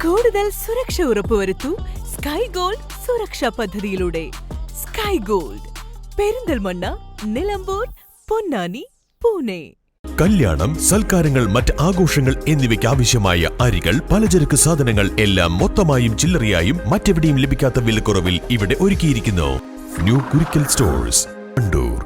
കൂടുതൽ സുരക്ഷ ഉറപ്പുവരുത്തൂ സ്കൈ ഗോൾഡ് സുരക്ഷാ പദ്ധതിയിലൂടെ. Sky Gold, Perinthalmanna, Nilambur, Ponnani, Pune. കല്യാണം, സൽക്കാരങ്ങൾ, മറ്റ് ആഘോഷങ്ങൾ എന്നിവയ്ക്ക് ആവശ്യമായ അരികൾ, പലചരക്ക് സാധനങ്ങൾ എല്ലാം മൊത്തമായും ചില്ലറയായും മറ്റെവിടെയും ലഭിക്കാത്ത വിലക്കുറവിൽ ഇവിടെ ഒരുക്കിയിരിക്കുന്നു. New Kurikkal stores, Kannur.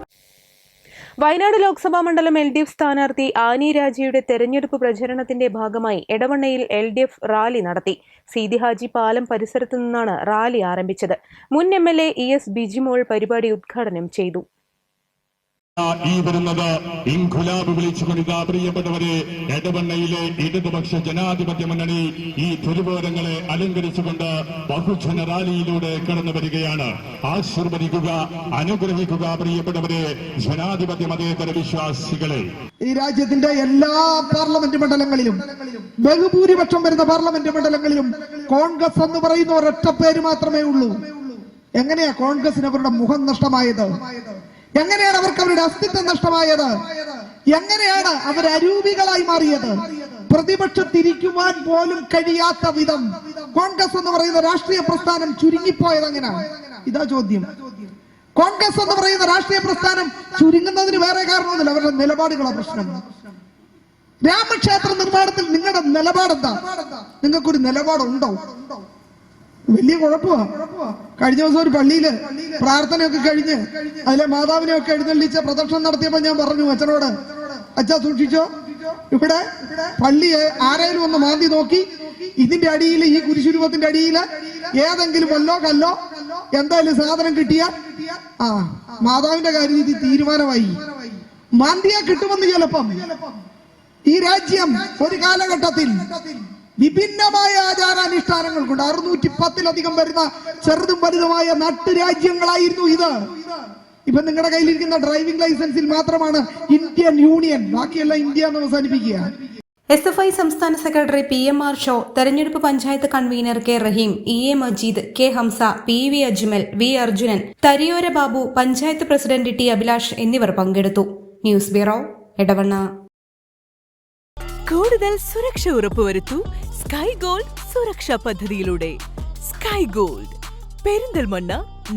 വയനാട് ലോക്സഭാ മണ്ഡലം LDF സ്ഥാനാർത്ഥി ആനി രാജയുടെ തെരഞ്ഞെടുപ്പ് പ്രചരണത്തിന്റെ ഭാഗമായി എടവണ്ണയിൽ LDF റാലി നടത്തി. സീതി ഹാജി പാലം പരിസരത്തു നിന്നാണ് റാലി ആരംഭിച്ചത്. മുൻ MLA ES ബിജിമോൾ പരിപാടി ഉദ്ഘാടനം ചെയ്തു. ഈ വരുന്നത് ഇൻഖുലാബ് വിളിച്ചുകൊണ്ടിതാ പ്രിയപ്പെട്ടവരെ, എടവണ്ണയിലെ ഇടതുപക്ഷ ജനാധിപത്യ മുന്നണി ഈ തിരുവോരങ്ങളെ അലങ്കരിച്ചുകൊണ്ട് ബഹുജന റാലിയിലൂടെ കടന്നു വരികയാണ്. ആശീർവദിക്കുക, അനുഗ്രഹിക്കുക പ്രിയപ്പെട്ടവരെ, ജനാധിപത്യ മതേതര വിശ്വാസികളെ. ഈ രാജ്യത്തിന്റെ എല്ലാ പാർലമെന്റ് മണ്ഡലങ്ങളിലും, ബഹുഭൂരിപക്ഷം വരുന്ന പാർലമെന്റ് മണ്ഡലങ്ങളിലും കോൺഗ്രസ് എന്ന് പറയുന്ന ഒരൊറ്റ പേര് മാത്രമേ ഉള്ളൂ. എങ്ങനെയാ കോൺഗ്രസിന് അവരുടെ മുഖം നഷ്ടമായത്? എങ്ങനെയാണ് അവർക്ക് അവരുടെ അസ്തിത്വം നഷ്ടമായത്? എങ്ങനെയാണ് അവർ അരൂപികളായി മാറിയത്? പ്രതിപക്ഷത്തിരിക്കുവാൻ പോലും കഴിയാത്ത വിധം കോൺഗ്രസ് എന്ന് പറയുന്ന രാഷ്ട്രീയ പ്രസ്ഥാനം ചുരുങ്ങിപ്പോയത് എങ്ങനെയാണ്? ഇതാ ചോദ്യം. കോൺഗ്രസ് എന്ന് പറയുന്ന രാഷ്ട്രീയ പ്രസ്ഥാനം ചുരുങ്ങുന്നതിന് വേറെ കാരണമൊന്നുമില്ല, അവരുടെ നിലപാടുകളാണ് പ്രശ്നം. രാമക്ഷേത്ര നിർമ്മാണത്തിൽ നിങ്ങളുടെ നിലപാടെന്താ? നിങ്ങൾക്കൊരു നിലപാടുണ്ടോ? വലിയ കുഴപ്പമാണ്. കഴിഞ്ഞ ദിവസം ഒരു പള്ളിയില് പ്രാർത്ഥനയൊക്കെ കഴിഞ്ഞ് അതിലെ മാതാവിനെയൊക്കെ എഴുന്നള്ളിച്ച് പ്രദക്ഷിണം നടത്തിയപ്പോ ഞാൻ പറഞ്ഞു അച്ഛനോട്, അച്ഛാ സൂക്ഷിച്ചോ, ഇവിടെ പള്ളിയെ ആരേലും ഒന്ന് മാന്തി നോക്കി ഇതിന്റെ അടിയിൽ, ഈ കുരിശുരൂപത്തിന്റെ അടിയിൽ ഏതെങ്കിലും വല്ലോ കല്ലോ എന്തായാലും സാധനം കിട്ടിയാൽ മാതാവിന്റെ കാര്യം ഇത് തീരുമാനമായി. മാന്തിയാ കിട്ടുമെന്ന് ചിലപ്പം. ഈ രാജ്യം ഒരു കാലഘട്ടത്തിൽ വിഭിന്നമായ ആചാരാനുഷ്ഠാനങ്ങൾ കൊണ്ട് 610-ലധികം വരുന്ന ചെറുതും വലുതുമായ നാട്ടുരാജ്യങ്ങളായിരുന്നു ഇത്. ഇപ്പൊ നിങ്ങളുടെ കയ്യിലിരിക്കുന്ന ഡ്രൈവിംഗ് ലൈസൻസിൽ മാത്രമാണ് ഇന്ത്യൻ യൂണിയൻ, ബാക്കിയെല്ലാം ഇന്ത്യ എന്ന് അവസാനിപ്പിക്കുക. SFI സംസ്ഥാന സെക്രട്ടറി PMR ഷോ, തെരഞ്ഞെടുപ്പ് panchayat convener K Rahim, EA Majeed, K Hamsa, PV Ajmal, V Arjunan, Thariyora Babu, panchayat president T Abhilash എന്നിവർ പങ്കെടുത്തു. News bureau, Edavanna. കൂടുതൽ സുരക്ഷ ഉറപ്പുവരുത്തൂ സ്കൈ ഗോൾഡ് സുരക്ഷാ പദ്ധതിയിലൂടെ. Sky Gold, Perinthalmanna,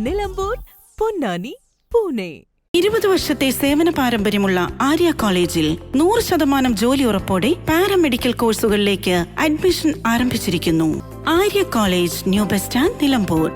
Nilambur, Ponnani, Pune. 20 വർഷത്തെ സേവന പാരമ്പര്യമുള്ള ആര്യ കോളേജിൽ 100% ജോലി ഉറപ്പോടെ പാരാമെഡിക്കൽ കോഴ്സുകളിലേക്ക് അഡ്മിഷൻ ആരംഭിച്ചിരിക്കുന്നു. Arya college, new bus stand, Nilambur.